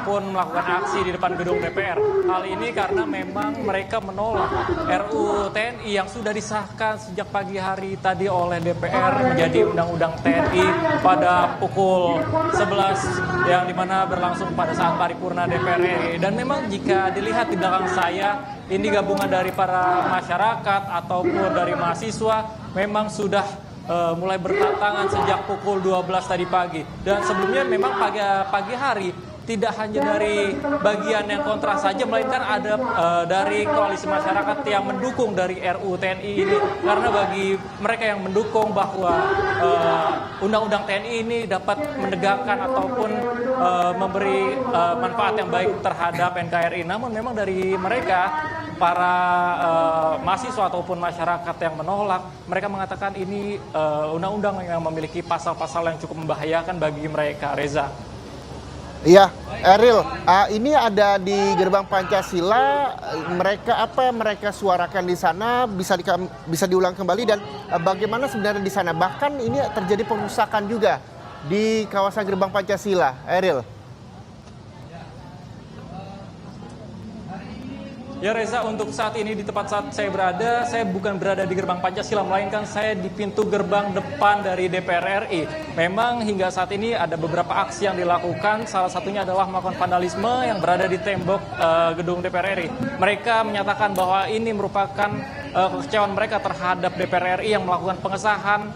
ataupun melakukan aksi di depan gedung DPR. Hal ini karena memang mereka menolak RUU TNI yang sudah disahkan sejak pagi hari tadi oleh DPR menjadi Undang-Undang TNI pada pukul 11 yang dimana berlangsung pada saat paripurna DPR RI. Dan memang jika dilihat di belakang saya, ini gabungan dari para masyarakat ataupun dari mahasiswa memang sudah mulai berdatangan sejak pukul 12 tadi pagi. Dan sebelumnya memang pagi hari tidak hanya dari bagian yang kontra saja, melainkan ada dari koalisi masyarakat yang mendukung dari RUU TNI ini. Karena bagi mereka yang mendukung bahwa Undang-Undang TNI ini dapat menegakkan ataupun memberi manfaat yang baik terhadap NKRI. Namun memang dari mereka, para mahasiswa ataupun masyarakat yang menolak, mereka mengatakan ini undang-undang yang memiliki pasal-pasal yang cukup membahayakan bagi mereka, Reza. Iya, Eril, ini ada di gerbang Pancasila. Mereka apa yang mereka suarakan di sana bisa diulang kembali, dan bagaimana sebenarnya di sana? Bahkan ini terjadi pengerusakan juga di kawasan gerbang Pancasila, Eril. Ya Reza, untuk saat ini di tempat saat saya berada, saya bukan berada di gerbang Pancasila, melainkan saya di pintu gerbang depan dari DPR RI. Memang hingga saat ini ada beberapa aksi yang dilakukan, salah satunya adalah melakukan vandalisme yang berada di tembok gedung DPR RI. Mereka menyatakan bahwa ini merupakan kekecewaan mereka terhadap DPR RI yang melakukan pengesahan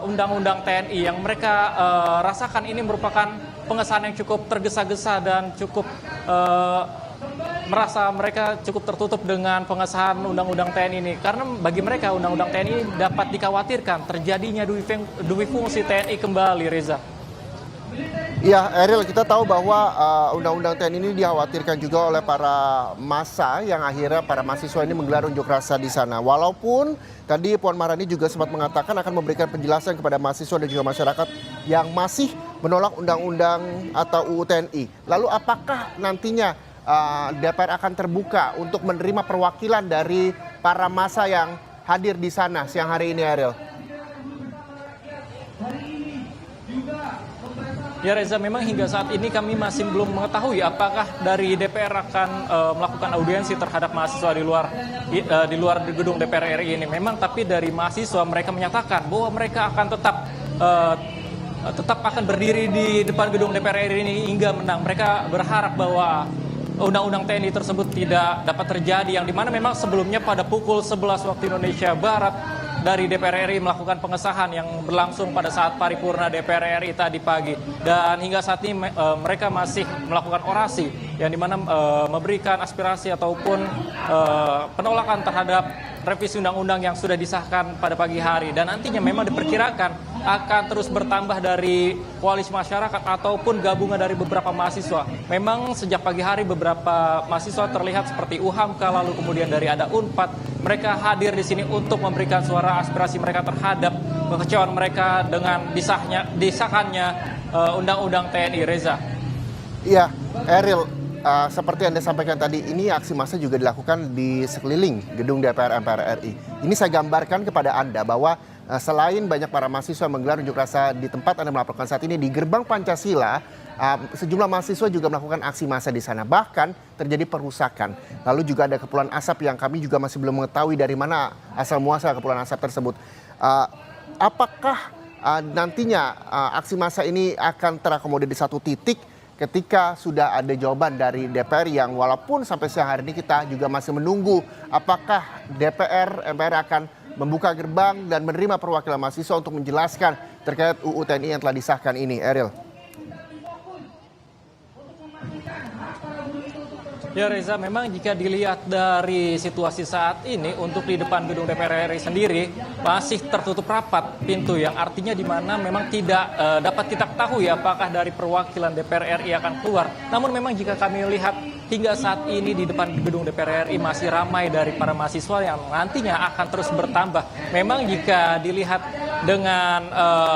Undang-Undang TNI, yang mereka rasakan ini merupakan pengesahan yang cukup tergesa-gesa dan cukup merasa mereka cukup tertutup dengan pengesahan Undang-Undang TNI ini. Karena bagi mereka Undang-Undang TNI dapat dikhawatirkan terjadinya duwi fungsi TNI kembali, Reza. Ya, Eril, kita tahu bahwa Undang-Undang TNI ini dikhawatirkan juga oleh para massa yang akhirnya para mahasiswa ini menggelar unjuk rasa di sana. Walaupun tadi Puan Maharani juga sempat mengatakan akan memberikan penjelasan kepada mahasiswa dan juga masyarakat yang masih menolak Undang-Undang atau UU TNI. Lalu apakah nantinya DPR akan terbuka untuk menerima perwakilan dari para massa yang hadir di sana siang hari ini, Eril? Ya Reza, memang hingga saat ini kami masih belum mengetahui apakah dari DPR akan melakukan audiensi terhadap mahasiswa di luar gedung DPR RI ini. Memang tapi dari mahasiswa mereka menyatakan bahwa mereka akan tetap akan berdiri di depan gedung DPR RI ini hingga menang. Mereka berharap bahwa Undang-Undang TNI tersebut tidak dapat terjadi, yang dimana memang sebelumnya pada pukul 11 waktu Indonesia Barat dari DPR RI melakukan pengesahan yang berlangsung pada saat paripurna DPR RI tadi pagi. Dan hingga saat ini mereka masih melakukan orasi yang dimana memberikan aspirasi ataupun penolakan terhadap revisi undang-undang yang sudah disahkan pada pagi hari. Dan nantinya memang diperkirakan akan terus bertambah dari koalisi masyarakat ataupun gabungan dari beberapa mahasiswa. Memang sejak pagi hari beberapa mahasiswa terlihat seperti UHAMKA, lalu kemudian dari ada UNPAD. Mereka hadir di sini untuk memberikan suara aspirasi mereka terhadap kekecewaan mereka dengan disahkannya Undang-Undang TNI, Reza. Iya, Eril, seperti Anda sampaikan tadi, ini aksi massa juga dilakukan di sekeliling gedung DPR MPR RI. Ini saya gambarkan kepada Anda bahwa selain banyak para mahasiswa menggelar unjuk rasa di tempat Anda melaporkan saat ini, di gerbang Pancasila, sejumlah mahasiswa juga melakukan aksi massa di sana. Bahkan terjadi perusakan. Lalu juga ada kepulan asap yang kami juga masih belum mengetahui dari mana asal muasal kepulan asap tersebut. Apakah nantinya aksi massa ini akan terakomodir di satu titik ketika sudah ada jawaban dari DPR, yang walaupun sampai siang hari ini kita juga masih menunggu apakah DPR MPR akan membuka gerbang dan menerima perwakilan mahasiswa untuk menjelaskan terkait UU TNI yang telah disahkan ini, Eril. Ya Reza, memang jika dilihat dari situasi saat ini untuk di depan gedung DPR RI sendiri masih tertutup rapat pintu, yang artinya di mana memang tidak dapat kita ketahui apakah dari perwakilan DPR RI akan keluar. Namun memang jika kami lihat hingga saat ini di depan gedung DPR RI masih ramai dari para mahasiswa yang nantinya akan terus bertambah. Memang jika dilihat dengan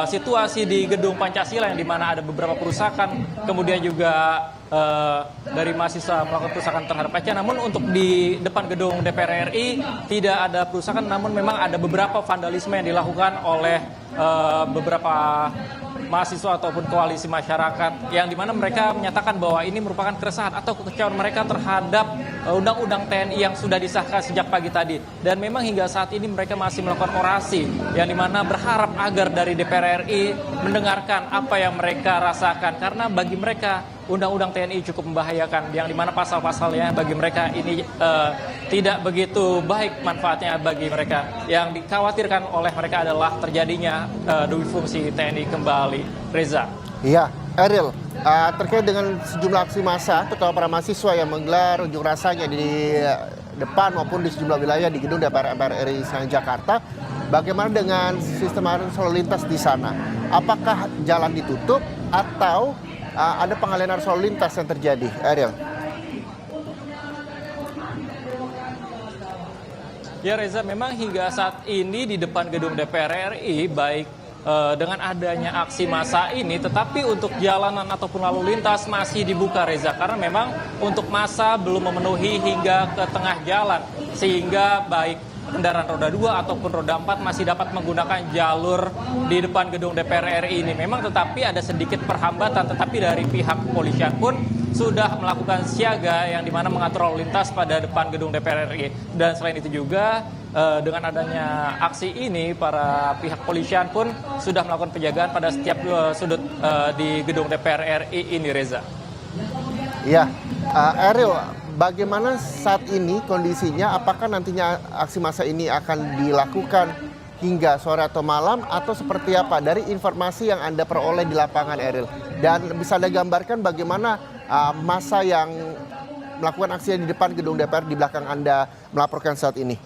situasi di gedung Pancasila yang dimana ada beberapa perusakan, kemudian juga dari mahasiswa melakukan perusakan terhadap kaca. Namun untuk di depan gedung DPR RI tidak ada perusakan, namun memang ada beberapa vandalisme yang dilakukan oleh beberapa mahasiswa ataupun koalisi masyarakat yang dimana mereka menyatakan bahwa ini merupakan keresahan atau kekecewaan mereka terhadap undang-undang TNI yang sudah disahkan sejak pagi tadi. Dan memang hingga saat ini mereka masih melakukan orasi yang dimana berharap agar dari DPR RI mendengarkan apa yang mereka rasakan, karena bagi mereka undang-undang TNI cukup membahayakan, yang dimana pasal-pasalnya bagi mereka ini tidak begitu baik manfaatnya bagi mereka. Yang dikhawatirkan oleh mereka adalah terjadinya duwi fungsi TNI kembali. Reza. Iya, Eril, terkait dengan sejumlah aksi massa, terutama para mahasiswa yang menggelar unjuk rasanya di depan maupun di sejumlah wilayah di gedung DPR MPR RI Senayan Jakarta, bagaimana dengan sistem arus lalu lintas di sana? Apakah jalan ditutup atau ada pengalihan arus lalu lintas yang terjadi, Eril? Ya Reza, memang hingga saat ini di depan gedung DPR RI baik dengan adanya aksi massa ini, tetapi untuk jalanan ataupun lalu lintas masih dibuka Reza, karena memang untuk massa belum memenuhi hingga ke tengah jalan, sehingga baik kendaraan roda 2 ataupun roda 4 masih dapat menggunakan jalur di depan gedung DPR RI ini. Memang tetapi ada sedikit perhambatan, tetapi dari pihak kepolisian pun sudah melakukan siaga yang dimana mengatur lalu lintas pada depan gedung DPR RI. Dan selain itu juga dengan adanya aksi ini, para pihak kepolisian pun sudah melakukan penjagaan pada setiap sudut di gedung DPR RI ini, Reza. Iya, Eril, bagaimana saat ini kondisinya? Apakah nantinya aksi massa ini akan dilakukan hingga sore atau malam atau seperti apa dari informasi yang Anda peroleh di lapangan, Eril? Dan bisa Anda gambarkan bagaimana massa yang melakukan aksi di depan gedung DPR di belakang Anda melaporkan saat ini?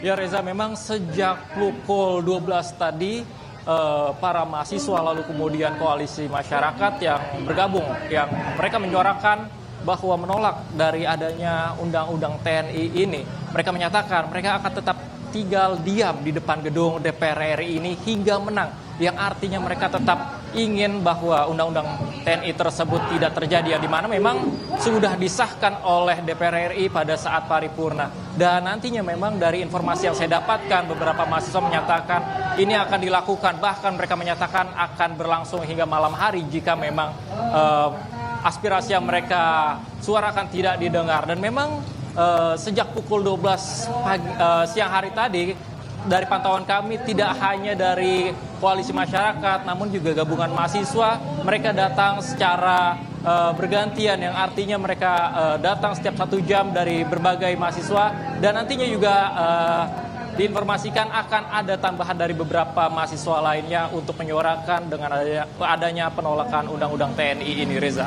Ya Reza, memang sejak pukul 12 tadi para mahasiswa lalu kemudian koalisi masyarakat yang bergabung, yang mereka menyuarakan bahwa menolak dari adanya undang-undang TNI ini. Mereka menyatakan mereka akan tetap tinggal diam di depan gedung DPR RI ini hingga menang, yang artinya mereka tetap ingin bahwa undang-undang TNI tersebut tidak terjadi, yang dimana memang sudah disahkan oleh DPR RI pada saat paripurna. Dan nantinya memang dari informasi yang saya dapatkan, beberapa mahasiswa menyatakan ini akan dilakukan, bahkan mereka menyatakan akan berlangsung hingga malam hari jika memang aspirasi yang mereka suarakan tidak didengar. Dan memang sejak pukul 12 siang hari tadi, dari pantauan kami tidak hanya dari koalisi masyarakat namun juga gabungan mahasiswa, mereka datang secara bergantian, yang artinya mereka datang setiap 1 jam dari berbagai mahasiswa, dan nantinya juga diinformasikan akan ada tambahan dari beberapa mahasiswa lainnya untuk menyuarakan dengan adanya penolakan undang-undang TNI ini, Reza.